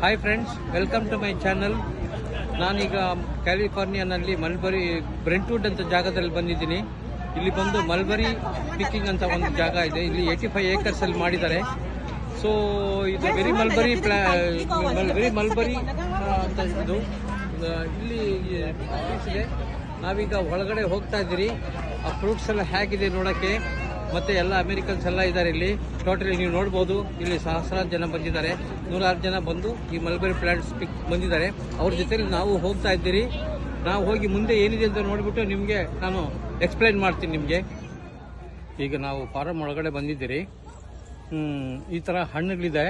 Hi friends, welcome to my channel. ನಾನೀಗ ಕ್ಯಾಲಿಫೋರ್ನಿಯಾನಲ್ಲಿ mulberry ಬ್ರೆಂಟ್ವುಡ್ ಅಂತ ಜಾಗದಲ್ಲಿ ಬಂದಿದ್ದೀನಿ. ಇಲ್ಲಿ ಬಂದು ಮಲ್ಬರಿ ಪಿಕ್ಕಿಂಗ್ ಅಂತ ಒಂದು ಜಾಗ ಇದೆ. ಇಲ್ಲಿ 85 acres ಅಲ್ಲಿ ಮಾಡಿದ್ದಾರೆ. ಸೊ ಇದು ವೆರಿ ಮಲ್ಬರಿ ಅಂತ ಇದು ಇಲ್ಲಿ ಇದೆ. ನಾವೀಗ ಒಳಗಡೆ ಹೋಗ್ತಾ ಇದ್ದೀರಿ. ಆ ಫ್ರೂಟ್ಸ್ ಎಲ್ಲ ಹೇಗಿದೆ ನೋಡೋಕ್ಕೆ. ಮತ್ತೆ ಎಲ್ಲ ಅಮೆರಿಕನ್ಸ್ ಎಲ್ಲ ಇದ್ದಾರೆ ಇಲ್ಲಿ. ಟೋಟಲಿ ನೀವು ನೋಡ್ಬೋದು, ಇಲ್ಲಿ ಸಹಸ್ರಾರು ಜನ ಬಂದಿದ್ದಾರೆ. 106 ಜನ ಬಂದು ಈ ಮಲ್ಬರಿ ಪ್ಲಾಂಟ್ಸ್ ಪಿಕ್ ಬಂದಿದ್ದಾರೆ. ಅವ್ರ ಜೊತೆಲಿ ನಾವು ಹೋಗ್ತಾ ಇದ್ದೀರಿ. ನಾವು ಹೋಗಿ ಮುಂದೆ ಏನಿದೆ ಅಂತ ನೋಡ್ಬಿಟ್ಟು ನಿಮಗೆ ನಾನು ಎಕ್ಸ್ಪ್ಲೈನ್ ಮಾಡ್ತೀನಿ ನಿಮಗೆ. ಈಗ ನಾವು ಫಾರಂ ಒಳಗಡೆ ಬಂದಿದ್ದೀರಿ. ಈ ಥರ ಹಣ್ಣುಗಳಿದೆ.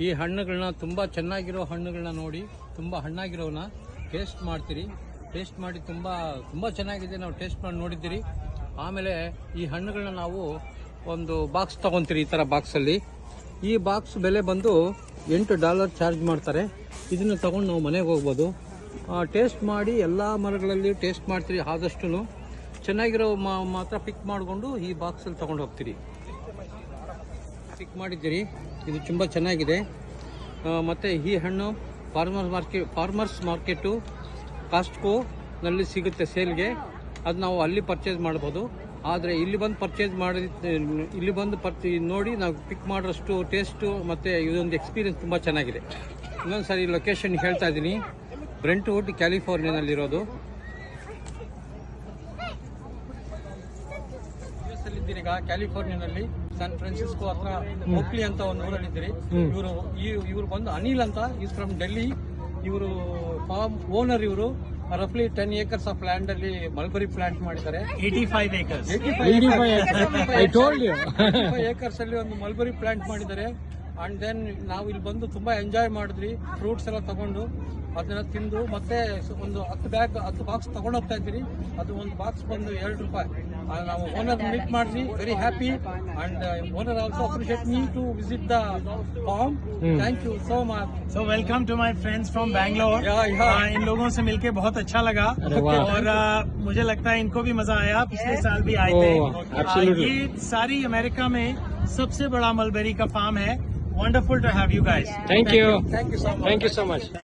ಈ ಹಣ್ಣುಗಳನ್ನ ತುಂಬ ಚೆನ್ನಾಗಿರೋ ಹಣ್ಣುಗಳನ್ನ ನೋಡಿ, ತುಂಬ ಹಣ್ಣಾಗಿರೋವನ್ನ ಟೇಸ್ಟ್ ಮಾಡ್ತೀರಿ. ಟೇಸ್ಟ್ ಮಾಡಿ ತುಂಬ ಚೆನ್ನಾಗಿದೆ. ನಾವು ಟೇಸ್ಟ್ ಮಾಡಿ ನೋಡಿದ್ದೀರಿ. ಆಮೇಲೆ ಈ ಹಣ್ಣುಗಳನ್ನ ನಾವು ಒಂದು ಬಾಕ್ಸ್ ತಗೊಂತೀರಿ. ಈ ಥರ ಬಾಕ್ಸಲ್ಲಿ ಈ ಬಾಕ್ಸ್ ಬೆಲೆ ಬಂದು $8 ಚಾರ್ಜ್ ಮಾಡ್ತಾರೆ. ಇದನ್ನು ತಗೊಂಡು ನಾವು ಮನೆಗೆ ಹೋಗ್ಬೋದು. ಟೇಸ್ಟ್ ಮಾಡಿ ಎಲ್ಲ ಮರಗಳಲ್ಲಿ ಟೇಸ್ಟ್ ಮಾಡ್ತೀರಿ. ಆದಷ್ಟು ಚೆನ್ನಾಗಿರೋ ಮಾತ್ರ ಪಿಕ್ ಮಾಡಿಕೊಂಡು ಈ ಬಾಕ್ಸಲ್ಲಿ ತಗೊಂಡು ಹೋಗ್ತೀರಿ. ಪಿಕ್ ಮಾಡಿದ್ದೀರಿ. ಇದು ತುಂಬ ಚೆನ್ನಾಗಿದೆ. ಮತ್ತು ಈ ಹಣ್ಣು ಫಾರ್ಮರ್ಸ್ ಮಾರ್ಕೆಟು ಕಾಸ್ಟ್ಕೋನಲ್ಲಿ ಸಿಗುತ್ತೆ ಸೇಲ್ಗೆ. ಅದು ನಾವು ಅಲ್ಲಿ ಪರ್ಚೇಸ್ ಮಾಡ್ಬೋದು. ಆದರೆ ಇಲ್ಲಿ ಬಂದು ನೋಡಿ ನಾವು ಪಿಕ್ ಮಾಡೋಷ್ಟು ಟೇಸ್ಟು ಮತ್ತು ಇದೊಂದು ಎಕ್ಸ್ಪೀರಿಯನ್ಸ್ ತುಂಬ ಚೆನ್ನಾಗಿದೆ. ಇನ್ನೊಂದು ಸಾರಿ ಲೊಕೇಶನ್ ಹೇಳ್ತಾ ಇದ್ದೀನಿ. ಬ್ರೆಂಟ್ವುಡ್ ಕ್ಯಾಲಿಫೋರ್ನಿಯಾನಲ್ಲಿರೋದು. ಈಗ ಕ್ಯಾಲಿಫೋರ್ನಿಯಾನಲ್ಲಿ ಸ್ಯಾನ್ ಫ್ರಾನ್ಸಿಸ್ಕೋ ಹತ್ರ ಓಕ್ಲಿ ಅಂತ ಒಂದು ಊರಲ್ಲಿದ್ದೀರಿ. ಇವರು ಬಂದು ಅನಿಲ್ ಅಂತ, ಈಸ್ ಫ್ರಮ್ ಡೆಲ್ಲಿ. ಇವರು ಫಾರ್ಮ್ ಓನರ್. ಇವರು ರಫ್ಲಿ 10 acres ಆಫ್ ಲ್ಯಾಂಡ್ ಅಲ್ಲಿ ಮಲ್ಬರಿ ಪ್ಲಾಂಟ್ ಮಾಡಿದ್ದಾರೆ. 85 acres. 85 acres ಅಲ್ಲಿ ಒಂದು ಮಲ್ಬರಿ ಪ್ಲಾಂಟ್ ಮಾಡಿದ್ದಾರೆ. ಅಂಡ್ ದೆನ್ ನಾವು ಇಲ್ಲಿ ಬಂದು ತುಂಬಾ ಎಂಜಾಯ್ ಮಾಡಿದ್ರಿ. ಫ್ರೂಟ್ಸ್ ಎಲ್ಲ ತಗೊಂಡು ಅದನ್ನ ತಿಂದು ಮತ್ತೆ ಒಂದು 10 ಬಾಕ್ಸ್ ತಗೊಂಡು ಹೋಗ್ತಾ ಇದ್ದೀರಿ. ಅದು ಒಂದು ಬಾಕ್ಸ್ ಬಂದು $2. ನಾವು ಓನರ್ ಮೀಟ್ ಮಾಡಿದ್ವಿ. Very happy. And owner also appreciate me to visit the farm. Thank you so much. So welcome to my friends from Bangalore. इन लोगों से मिलके बहुत अच्छा लगा और मुझे लगता है इनको भी मजा आया. पिछले साल भी आए थे. ये सारी अमेरिका में सबसे बड़ा मलबेरी का फार्म है. Wonderful to have you guys. Thank you so much.